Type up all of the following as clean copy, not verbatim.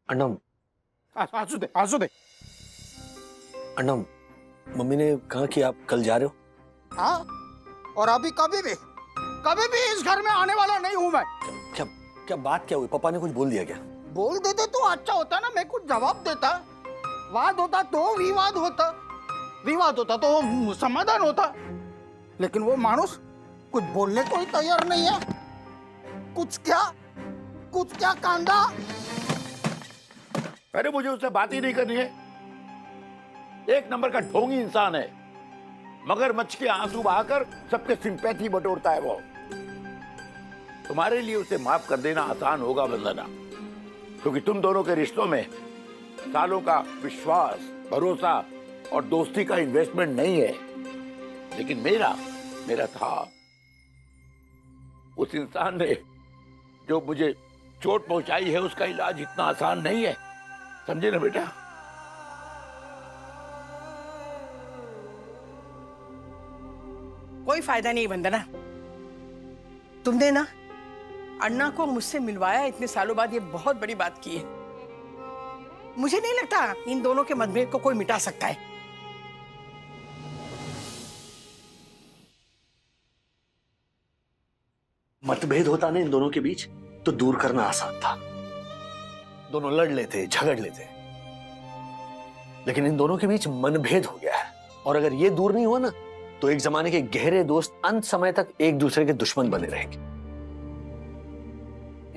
अण्णा आंसू दे, आंसू दे। अण्णा, मम्मी ने कहा कि आप कल जा रहे हो। हाँ, और अभी कभी भी इस घर में आने वाला नहीं हूं मैं। क्या क्या बात क्या हुई? पापा ने कुछ बोल दिया क्या? बोल देते तो अच्छा होता ना, मैं कुछ जवाब देता। वाद होता तो विवाद होता, विवाद होता तो समाधान होता। लेकिन वो मानुस कुछ बोलने को ही तैयार नहीं है। कुछ क्या कांदा। अरे मुझे उससे बात ही नहीं करनी है। एक नंबर का ढोंगी इंसान है। मगरमच्छ के आंसू बहाकर सबके सिंपैथी बटोरता है वो। तुम्हारे लिए उसे माफ कर देना आसान होगा वंदना, क्योंकि तुम दोनों के रिश्तों में सालों का विश्वास, भरोसा और दोस्ती का इन्वेस्टमेंट नहीं है। लेकिन मेरा था। उस इंसान ने जो मुझे चोट पहुंचाई है, उसका इलाज इतना आसान नहीं है, समझे ना बेटा? कोई फायदा नहीं वंदना। तुमने ना अन्ना को मुझसे मिलवाया, इतने सालों बाद ये बहुत बड़ी बात की है। मुझे नहीं लगता इन दोनों के मतभेद को कोई मिटा सकता है। मतभेद होता ना इन दोनों के बीच तो दूर करना आसान था। दोनों लड़ लेते, झगड़ लेते, लेकिन इन दोनों के बीच मनभेद हो गया है। और अगर ये दूर नहीं हुआ ना तो एक जमाने के गहरे दोस्त अंत समय तक एक दूसरे के दुश्मन बने रहेंगे।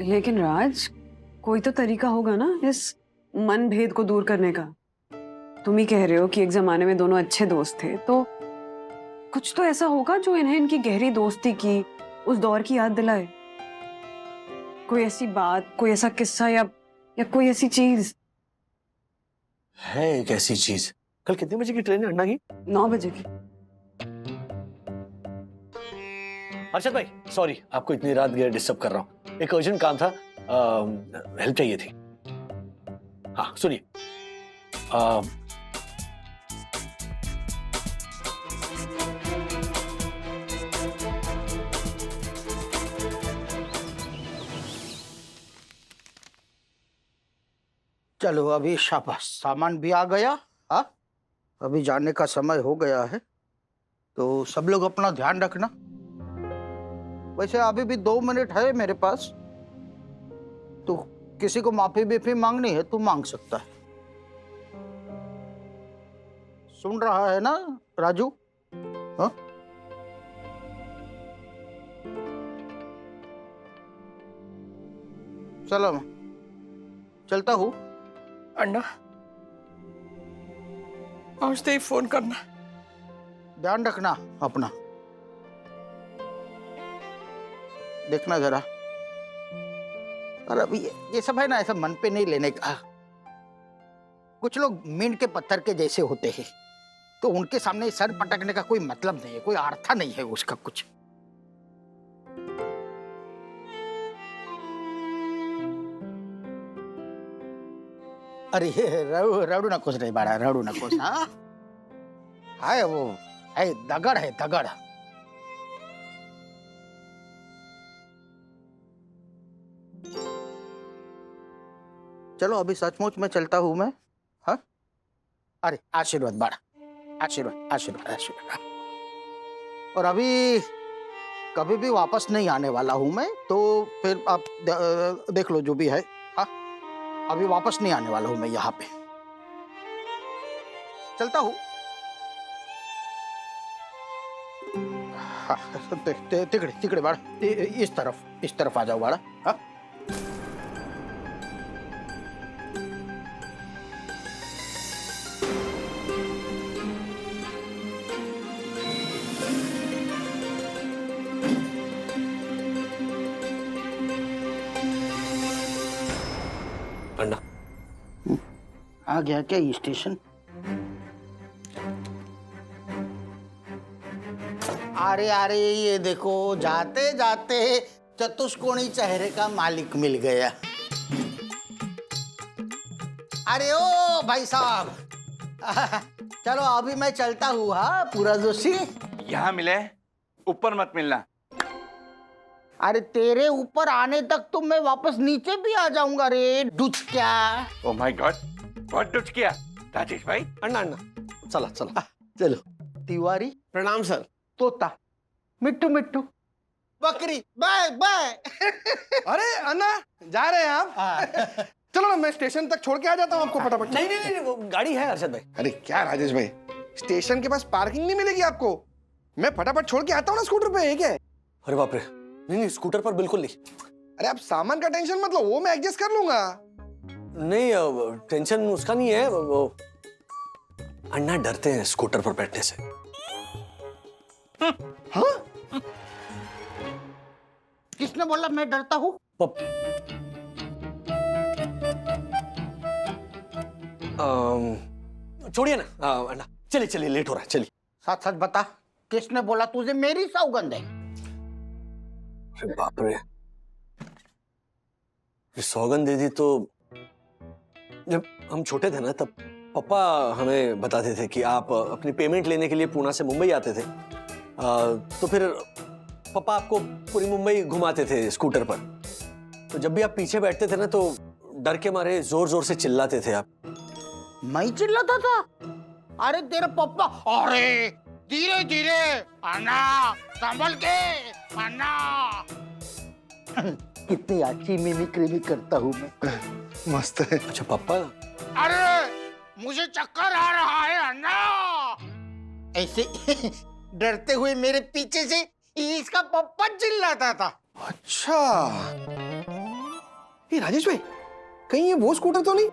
लेकिन राज, कोई तो तरीका होगा ना इस मनभेद को दूर करने का। तुम ही कह रहे हो कि एक जमाने में दोनों अच्छे दोस्त थे, तो कुछ तो ऐसा होगा जो इन्हें इनकी गहरी दोस्ती की, उस दौर की याद दिलाए। कोई ऐसी बात, कोई ऐसा किस्सा या कोई ऐसी चीज है। एक ऐसी चीज। कल कितने बजे की ट्रेन है अण्णा की? 9 बजे की। अर्षद भाई, सॉरी आपको इतनी रात डिस्टर्ब कर रहा हूँ। एक अर्जेंट काम था, हेल्प चाहिए थी। हाँ सुनिए, चलो अभी शाबाश, सामान भी आ गया। हाँ, अभी जाने का समय हो गया है, तो सब लोग अपना ध्यान रखना। वैसे अभी भी 2 मिनट है मेरे पास, तो किसी को माफी बीफी मांगनी है तो मांग सकता है। सुन रहा है ना राजू? हाँ, चलो मैं चलता हूँ। अन्ना, पहुंचते ही फोन करना। ध्यान रखना अपना, देखना जरा। और अभी ये सब है ना, ऐसा मन पे नहीं लेने का। कुछ लोग मींट के पत्थर के जैसे होते हैं, तो उनके सामने सर पटकने का कोई मतलब नहीं है, कोई अर्थ नहीं है उसका कुछ। अरे रड़ू नकोस रे बाड़ा, रड़ू नकोस। हाँ, है वो, है दगड़, है दगड़। चलो अभी सचमुच में चलता हूं मैं। हाँ, अरे आशीर्वाद बाड़ा, आशीर्वाद आशीर्वाद आशीर्वाद। और अभी कभी भी वापस नहीं आने वाला हूं मैं, तो फिर आप देख लो जो भी है। हाँ, अभी वापस नहीं आने वाला हूं मैं यहाँ पे। चलता हूं। हाँ, तिकड़े तिकड़े बाड़ा, इस तरफ आ जाओ बाड़ा। हाँ, अण्णा आ गया क्या ये स्टेशन? अरे अरे, ये देखो, जाते जाते चतुष्कोणी चेहरे का मालिक मिल गया। अरे ओ भाई साहब, चलो अभी मैं चलता हूँ। हाँ पूरा जोशी। यहाँ मिले, ऊपर मत मिलना। अरे तेरे ऊपर आने तक तो मैं वापस नीचे भी आ जाऊंगा रे डुचक्या। ओ माय गॉड, बहुत टच किया राजेश भाई। अन्ना अन्ना चला चला चलो तिवारी प्रणाम सर। तोता मिट्टू मिट्टू बकरी बाय बाय। अरे अन्ना जा रहे हैं आप? चलो ना मैं स्टेशन तक छोड़ के आ जाता हूँ आपको फटाफट। नहीं नहीं नहीं, वो गाड़ी है अरशद भाई। अरे क्या राजेश भाई, स्टेशन के पास पार्किंग नहीं मिलेगी आपको, मैं फटाफट छोड़ के आता हूँ ना स्कूटर पे, है क्या? अरे बाप रे, नहीं नहीं स्कूटर पर बिल्कुल नहीं। अरे आप सामान का टेंशन मत लो, वो मैं एडजस्ट कर लूंगा। नहीं टेंशन उसका नहीं है, वो अन्ना डरते हैं स्कूटर पर बैठने से। हाँ? किसने बोला मैं डरता हूँ? छोड़िए ना अन्ना, चलिए चलिए लेट हो रहा है, चलिए। सच सच बता, किसने बोला तुझे मेरी सौगंध है? अरे बाप रे, ये सौगंध दे दी तो जब हम छोटे थे ना तब पापा हमें बताते थे कि आप अपनी पेमेंट लेने के लिए पुणे से मुंबई आते थे, तो फिर पापा आपको पूरी मुंबई घुमाते थे स्कूटर पर। तो जब भी आप पीछे बैठते थे ना तो डर के मारे जोर जोर से चिल्लाते थे आप। मैं चिल्लाता था? अरे तेरे पप्पा, अरे धीरे धीरे अन्ना, संभल के अन्ना। कितनी अच्छी मिमिक्री भी करता हूँ मैं। मस्त है। अच्छा पापा, अरे मुझे चक्कर आ रहा है अन्ना। ऐसे डरते हुए मेरे पीछे से इसका पप्पा चिल्लाता था। अच्छा ये राजेश भाई, कहीं ये वो स्कूटर तो नहीं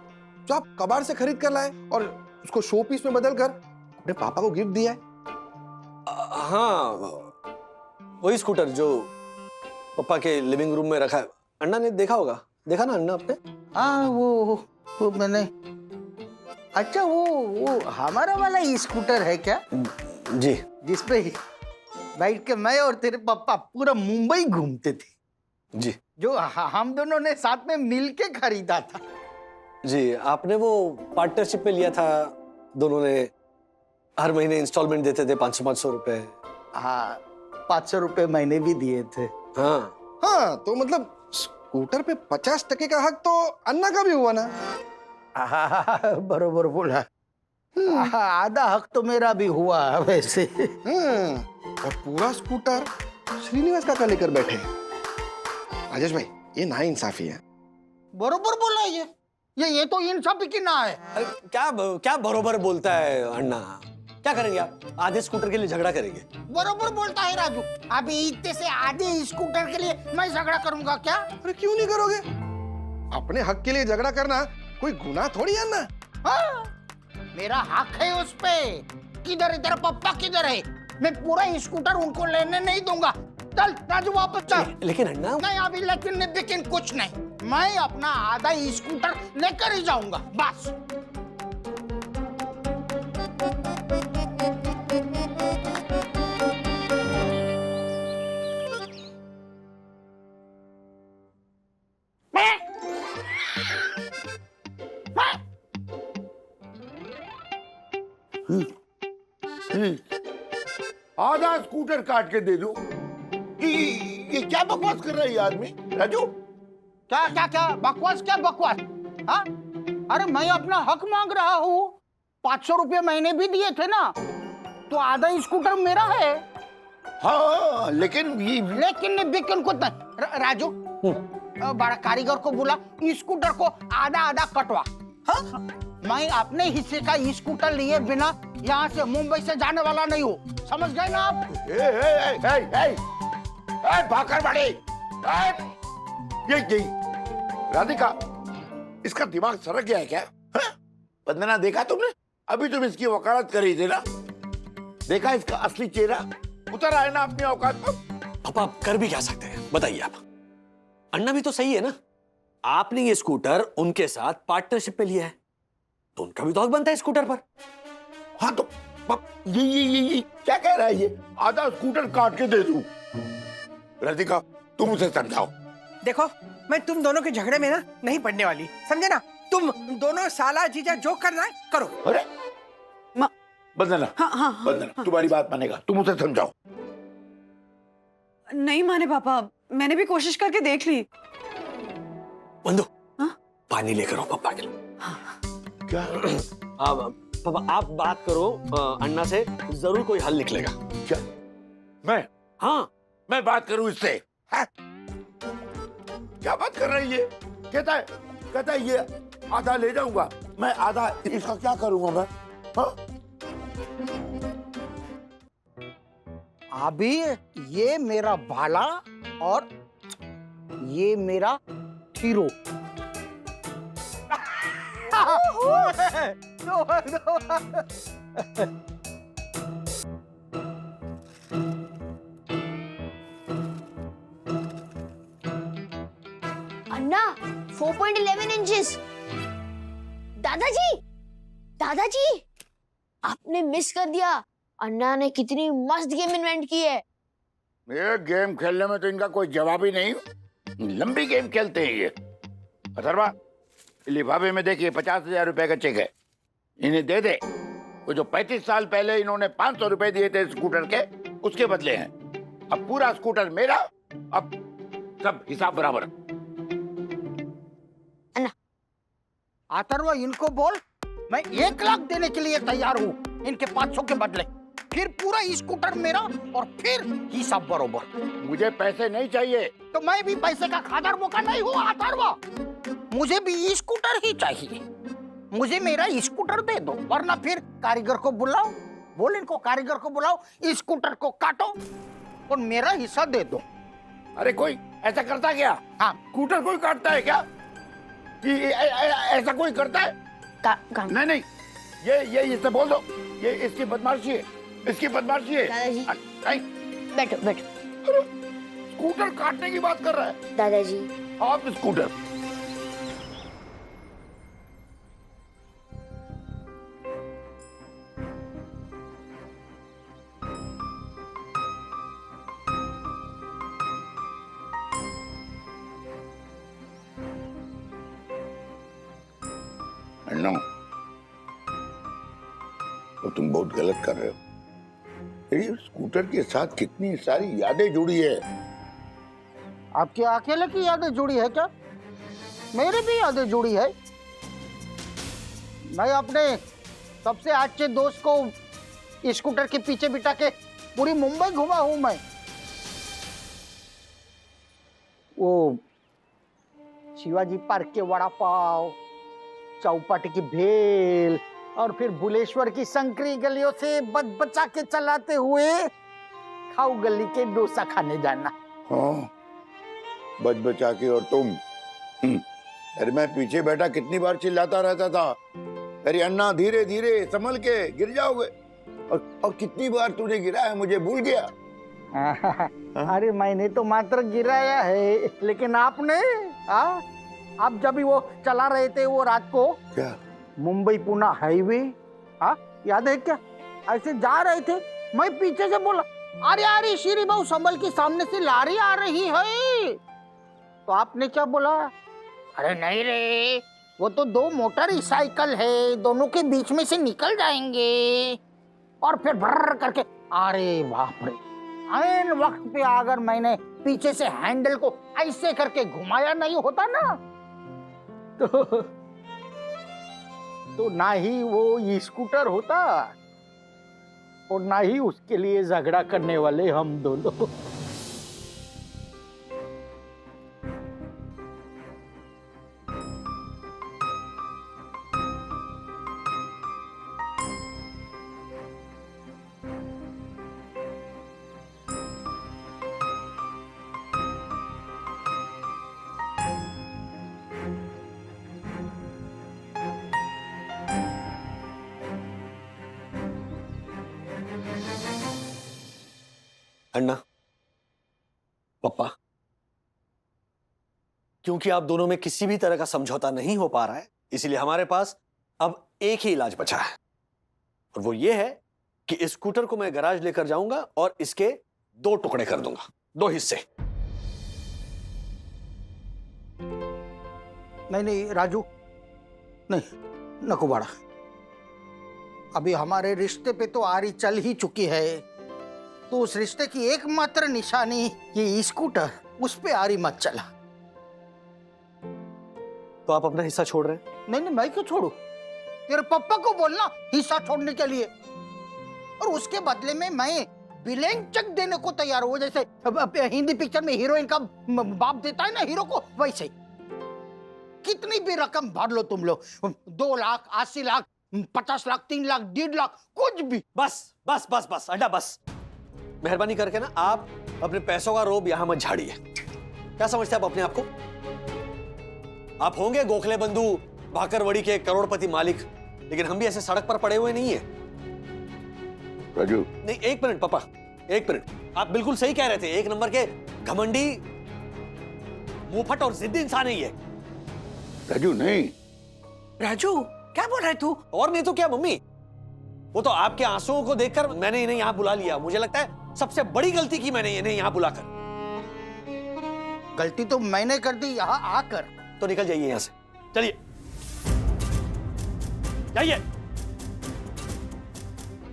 जो आप कबाड़ से खरीद कर लाए और उसको शो पीस में बदल कर अपने पापा को गिफ्ट दिया है? हाँ वही स्कूटर जो पापा के लिविंग रूम में रखा है। अन्ना ने देखा होगा, देखा ना अन्ना आपने? हाँ वो मैंने। अच्छा वो हमारा वाला ही स्कूटर है क्या? जी। जिसपे बैठ के मैं और तेरे पापा पूरा मुंबई घूमते थे, जी जो हम दोनों ने साथ में मिलके खरीदा था। जी, आपने वो पार्टनरशिप में लिया था, दोनों ने हर महीने इंस्टॉलमेंट देते थे 500 रुपए। हाँ 500 रुपए महीने भी दिए थे। हाँ हाँ तो मतलब स्कूटर पे 50% का हक तो अन्ना का भी हुआ ना? बरोबर बोला। आधा हक तो मेरा भी हुआ वैसे। और पूरा स्कूटर श्रीनिवास काका लेकर बैठे हैं। राजेश भाई ये नाइंसाफी है। बरोबर बोला ये तो इंसाफी की ना है। अरे क्या बरोबर बोलता है अन्ना, क्या करेंगे आप? आधे स्कूटर के लिए झगड़ा करेंगे? बरोबर बोलता है राजू। अभी इतने से आधे स्कूटर के लिए मैं झगड़ा करूंगा क्या? अरे क्यों नहीं करोगे? अपने हक के लिए झगड़ा करना कोई गुनाह थोड़ी है ना। हाँ, मेरा हक है उस पे। किधर है तेरा पप्पा, किधर है? मैं पूरा स्कूटर उनको लेने नहीं दूंगा। चल राजू वापस चल। लेकिन अन्ना, नहीं अभी लेकिन कुछ नहीं, मैं अपना आधा स्कूटर लेकर ही जाऊंगा बस। आधा स्कूटर काट के दे दो। ये क्या बकवास कर रहा है ये आदमी राजू? क्या बकवास, क्या बकवास? हाँ अरे मैं अपना हक मांग रहा हूँ। 500 रुपये महीने भी दिए थे ना, तो आधा स्कूटर मेरा है। हाँ लेकिन लेकिन कुछ नहीं। राजू बड़ा कारीगर को बुला, स्कूटर को आधा आधा कटवा। हाँ मैं अपने हिस्से का स्कूटर लिए बिना यहाँ से मुंबई से जाने वाला नहीं हूँ, समझ गए ना आप? भाकर बड़े, ये राधिका, इसका दिमाग सरक गया है क्या? वंदना देखा तुमने? अभी तुम इसकी वकालत कर रही थी ना, देखा इसका असली चेहरा उतर आए ना अपनी औकात पर। पापा आप कर भी क्या सकते हैं बताइए आप? अन्ना भी तो सही है ना, आपने ये स्कूटर उनके साथ पार्टनरशिप पे लिया है तो उनका भी तो हक बनता है स्कूटर पर। हाँ तो ये क्या कह रहा है ये? आधा स्कूटर काट के दे दूं? राधिका तुम उसे समझाओ। देखो मैं तुम दोनों के झगड़े में ना नहीं पड़ने वाली, समझे ना? तुम दोनों साला जीजा जो करना है करो। अरे वंदना, हाँ हाँ हाँ, वंदना तुम्हारी बात मानेगा, तुम उसे समझाओ। नहीं माने पापा, मैंने भी कोशिश करके देख ली। बंधु, हाँ? पानी लेकर आओ पापा के लिए। क्या? पापा आप बात करो अन्ना से, जरूर कोई हल निकलेगा। क्या? मैं हाँ, मैं बात करूं इससे? है? क्या बात कर रही है? कहता है ये आधा ले जाऊंगा, मैं आधा इसका क्या करूंगा मैं? हाँ? अभी ये मेरा भाला और ये मेरा हीरो। अन्ना 4.11 इंचेस। दादाजी, दादाजी, आपने मिस कर दिया। अन्ना ने कितनी मस्त गेम इन्वेंट की है। ये गेम खेलने में तो इनका कोई जवाब ही नहीं। लंबी गेम खेलते हैं ये। अथर्वा, लिफाफे में देखिए 50,000 रुपए का चेक है, इन्हें दे दे। वो जो 35 साल पहले इन्होंने 500 रुपए दिए थे स्कूटर के, उसके बदले हैं। अब पूरा स्कूटर मेरा, अब सब हिसाब बराबर। अथर्व, इनको बोल मैं 1 लाख देने के लिए तैयार हूँ इनके 500 के बदले। फिर पूरा स्कूटर मेरा और फिर हिसाब बरोबर। मुझे पैसे नहीं चाहिए। तो मैं भी पैसे का खादर मौका नहीं हूँ अथर्व। मुझे भी स्कूटर ही चाहिए। मुझे मेरा स्कूटर दे दो, वरना फिर कारीगर को बुलाओ। बोल इनको, कारीगर को बुलाओ, स्कूटर को काटो और मेरा हिस्सा दे दो। अरे कोई ऐसा करता क्या? हाँ। स्कूटर कोई काटता है क्या? ऐसा कोई करता है? नहीं नहीं, ये इससे बोल दो, ये इसकी बदमाशी है, इसकी बदमाशी है। दादाजी। नहीं, बैठो बैठो। स्कूटर काटने की बात कर रहा है। दादाजी, आप स्कूटर। अन्ना, तो तुम बहुत गलत कर रहे हो। ये स्कूटर के साथ कितनी सारी यादें जुड़ी है। आपके अकेले की यादें जुड़ी है क्या? मेरी भी यादें जुड़ी है। मैं अपने सबसे अच्छे दोस्त को स्कूटर के पीछे बिठा के पूरी मुंबई घुमा हूं मैं। वो शिवाजी पार्क के वड़ा पाव, चौपाटी की भेल और फिर बुलेश्वर की संकरी गलियों से बचा के चलाते हुए खाऊ गली के डोसा खाने जाना। हाँ, बच बचा के। और तुम? अरे मैं पीछे बैठा कितनी बार चिल्लाता रहता था, अरे अन्ना धीरे धीरे संभल के, गिर जाओगे। और कितनी बार तूने गिरा है, मुझे भूल गया। अरे मैंने तो मात्र गिराया है, लेकिन आपने आप जब भी वो चला रहे थे वो रात को, क्या? मुंबई पुणे हाईवे, याद है क्या? ऐसे जा रहे थे, मैं पीछे से बोला, अरे अरे श्री बाबू संभल के, सामने से लारी आ रही है। तो आपने क्या बोला? अरे नहीं रे, वो तो 2 मोटरसाइकिल है, दोनों के बीच में से निकल जाएंगे। और फिर भर्र करके, अरे बाप रे, ऐन वक्त पे अगर मैंने पीछे से हैंडल को ऐसे करके घुमाया नहीं होता ना, तो ना ही वो स्कूटर होता और ना ही उसके लिए झगड़ा करने वाले हम दोनों। अन्ना, पापा, क्योंकि आप दोनों में किसी भी तरह का समझौता नहीं हो पा रहा है, इसलिए हमारे पास अब एक ही इलाज बचा है, और वो ये है कि इस स्कूटर को मैं गैराज लेकर जाऊंगा और इसके 2 टुकड़े कर दूंगा, 2 हिस्से। नहीं राजू, नहीं, नको बड़ा। अभी हमारे रिश्ते पे तो आरी चल ही चुकी है, तो उस रिश्ते की एकमात्र निशानी ये स्कूटर उस पे आरी मत चला। तो आप अपना हिस्सा छोड़ रहे हैं? नहीं नहीं, मैं क्यों छोड़ू? तेरे पापा को बोलना हिस्सा छोड़ने के लिए, और उसके बदले में मैं बिलेन चेक देने को तैयार हूँ। जैसे अब हिंदी पिक्चर में हीरोइन का बाप देता है ना हीरो को, वैसे कितनी भी रकम भर लो तुम लोग, 2 लाख, 80 लाख, 50 लाख, 3 लाख, 1.5 लाख, कुछ भी। बस बस बस बस अड्डा बस। मेहरबानी करके ना आप अपने पैसों का रोब यहां मत झाड़िए। क्या समझते हैं आप अपने आप को? आप होंगे गोखले बंधु भाकरवड़ी के करोड़पति मालिक, लेकिन हम भी ऐसे सड़क पर पड़े हुए नहीं है। राजू, नहीं, एक मिनट पापा, एक मिनट। आप बिल्कुल सही कह रहे थे, एक नंबर के घमंडी, मुंहफट और जिद्दी इंसान है ये। राजू नहीं। राजू क्या बोल रहा है तू? और नहीं तो क्या मम्मी, वो तो आपके आंसुओं को देखकर मैंने इन्हें यहां बुला लिया। मुझे लगता है सबसे बड़ी गलती की मैंने इन्हें यहां बुलाकर। गलती तो मैंने कर दी यहाँ आकर। तो निकल जाइए यहां से, चलिए जाइए।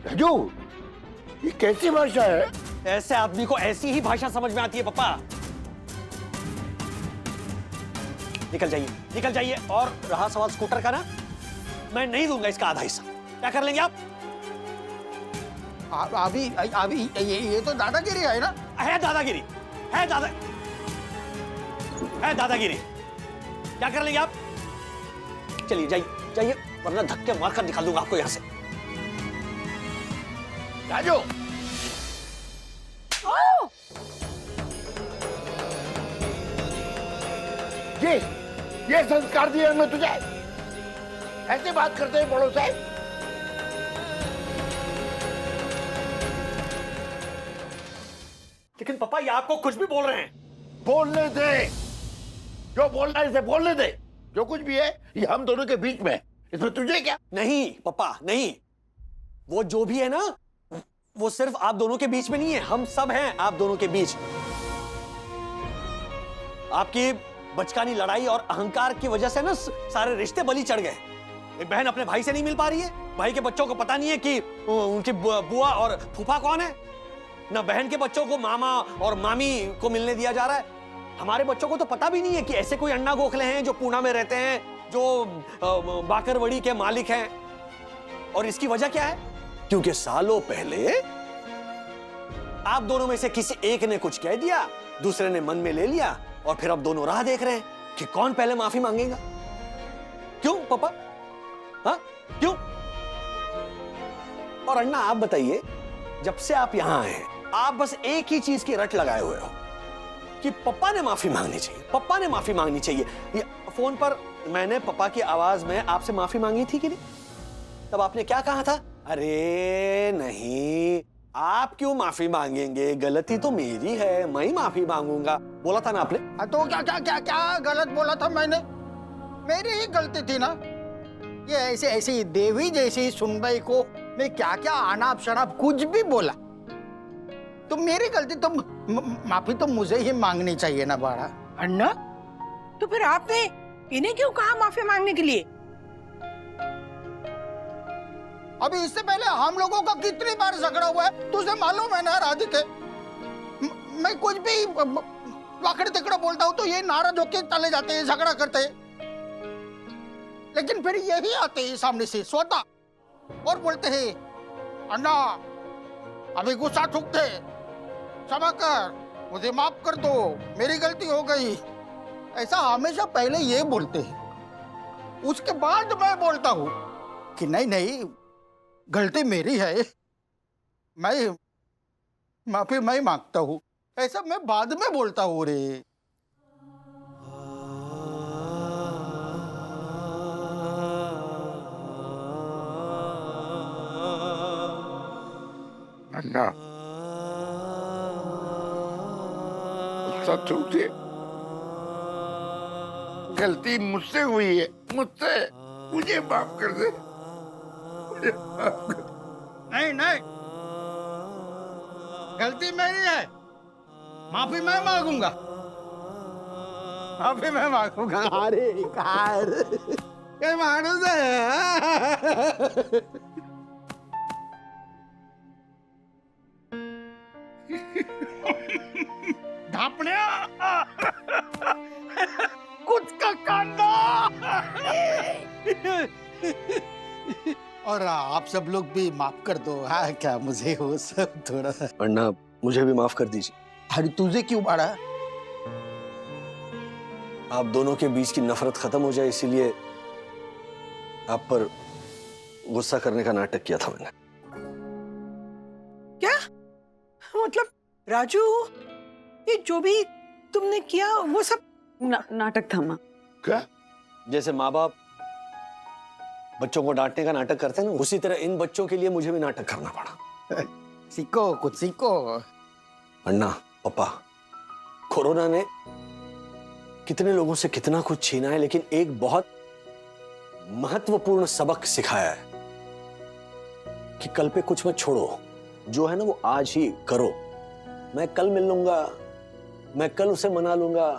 राजू, ये कैसी भाषा है? ऐसे आदमी को ऐसी ही भाषा समझ में आती है पापा। निकल जाइए। और रहा सवाल स्कूटर का ना, मैं नहीं दूंगा इसका आधा हिस्सा। क्या कर लेंगे आप? अभी अभी ये तो दादागिरी है ना। है दादागिरी। क्या कर लेंगे आप? चलिए जाइए, वरना धक्के मारकर निकाल दूंगा आपको यहां से। राजू, ये संस्कार दिए हमने तुझे? ऐसे बात करते हैं बड़ों से? लेकिन पापा ये आपको कुछ भी बोल रहे हैं। बोलने दे, जो बोलना है इसे बोलने दे। जो कुछ भी है ये हम दोनों के बीच में है, इसमें तुझे क्या? नहीं पापा नहीं, वो जो भी है ना, वो सिर्फ आप दोनों के बीच में नहीं है, हम सब हैं आप दोनों के बीच। आपकी बचकानी लड़ाई और अहंकार की वजह से ना सारे रिश्ते बलि चढ़ गए। एक बहन अपने भाई से नहीं मिल पा रही है, भाई के बच्चों को पता नहीं है कि उनकी बुआ और फूफा कौन है, ना बहन के बच्चों को मामा और मामी को मिलने दिया जा रहा है। हमारे बच्चों को तो पता भी नहीं है कि ऐसे कोई अण्णा गोखले हैं जो पूना में रहते हैं, जो बाकरवड़ी के मालिक हैं। और इसकी वजह क्या है? क्योंकि सालों पहले आप दोनों में से किसी एक ने कुछ कह दिया, दूसरे ने मन में ले लिया, और फिर अब दोनों राह देख रहे हैं कि कौन पहले माफी मांगेगा। क्यों पापा? हाँ क्यों? और अण्णा आप बताइए, जब से आप यहां आए आप बस एक ही चीज की रट लगाए हुए हो कि पप्पा ने माफी मांगनी चाहिए। ये फोन पर मैंने पापा की आवाज में आपसे माफी मांगी थी कि नहीं? तब आपने क्या कहा था? अरे नहीं, आप क्यों माफी मांगेंगे, गलती तो मेरी है, मैं ही माफी मांगूंगा, बोला था ना आपने। तो क्या गलत बोला था मैंने? मेरी ही गलती थी ना। ये ऐसी देवी जैसी सुनबाई को मैं क्या अनाप शनाप कुछ भी बोला, तो मेरी गलती, तो माफी तो मुझे ही मांगनी चाहिए ना बाड़ा। अन्ना, तो फिर आपने इन्हें क्यों कहा माफी मांगने के लिए? अभी इससे पहले हम लोगों का कितनी बार झगड़ा हुआ है, तुझे मालूम है ना राधिके? मैं कुछ भी वाकड़े तिकड़े बोलता हूँ तो ये नाराज होके चले जाते हैं, झगड़ा करते हैं। लेकिन फिर यही आते हैं सामने से स्वतः और बोलते हैं, अन्ना अभी गुस्सा थूकते, क्षमा कर, मुझे माफ कर दो, मेरी गलती हो गई। ऐसा हमेशा पहले ये बोलते हैं, उसके बाद मैं बोलता हूँ कि नहीं, गलती मेरी है, मैं माफी मैं मांगता हूँ। ऐसा मैं बाद में बोलता हूँ रे। अन्ना, सच दे, गलती मुझसे हुई है, मुझे माफ कर दे। नहीं, गलती मेरी है, माफी मैं मांगूंगा। अरे कार ये मानुस है। झापने खुद का कांदा। और आप सब लोग भी माफ कर दो। हाँ क्या मुझे वो सब थोड़ा सा। अन्ना मुझे भी माफ कर दीजिए। अरे तुझे क्यों बाड़ा? आप दोनों के बीच की नफरत खत्म हो जाए इसीलिए आप पर गुस्सा करने का नाटक किया था मैंने। क्या मतलब राजू, ये जो भी तुमने किया वो सब नाटक था माँ। क्या? जैसे माँ बाप बच्चों को डांटने का नाटक करते हैं ना, उसी तरह इन बच्चों के लिए मुझे भी नाटक करना पड़ा। सीखो, कुछ सीखो। अन्ना, पापा, कोरोना ने कितने लोगों से कितना कुछ छीना है, लेकिन एक बहुत महत्वपूर्ण सबक सिखाया है कि कल पे कुछ मत छोड़ो, जो है ना वो आज ही करो। मैं कल मिल लूंगा, मैं कल उसे मना लूंगा,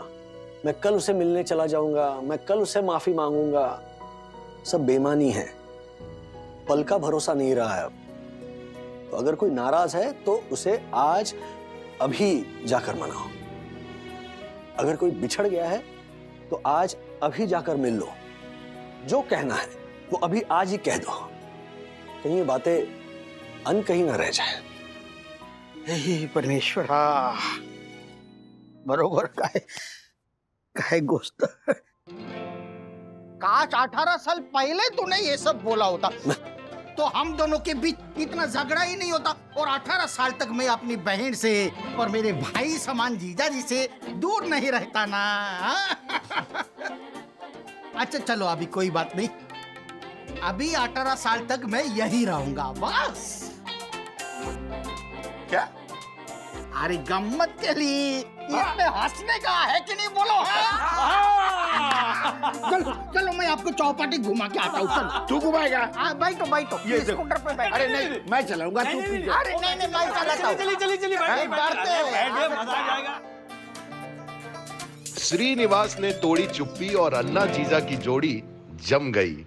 मैं कल उसे मिलने चला जाऊंगा, मैं कल उसे माफी मांगूंगा, सब बेईमानी है। पल का भरोसा नहीं रहा है अब। तो अगर कोई नाराज है तो उसे आज अभी जाकर मनाओ। अगर कोई बिछड़ गया है तो आज अभी जाकर मिल लो। जो कहना है वो अभी आज ही कह दो, कहीं ये बातें अनकही ना रह जाए। हे परमेश्वरा, बरोबर काय गोष्ट। काश 18 साल पहले तूने ये सब बोला होता तो हम दोनों के बीच इतना झगड़ा ही नहीं होता, और 18 साल तक मैं अपनी बहन से और मेरे भाई समान जीजा जी से दूर नहीं रहता ना। अच्छा चलो, अभी कोई बात नहीं, अभी 18 साल तक मैं यही रहूंगा बस। क्या? अरे गम्मत के लिए इसमें हंसने का है कि नहीं बोलो? चलो चलो, मैं आपको चौपाटी घुमा के आता हूँ। चलो तू घुमाएगा? बैठो बैठो, ये ये देखो। स्कूटर पे बैठो। अरे नहीं, मैं चलाऊंगा, तू पीछे। अरे नहीं नहीं, मैं चलाता हूँ। चलिए श्रीनिवास ने तोड़ी चुप्पी और अन्ना जीजा की जोड़ी जम गई।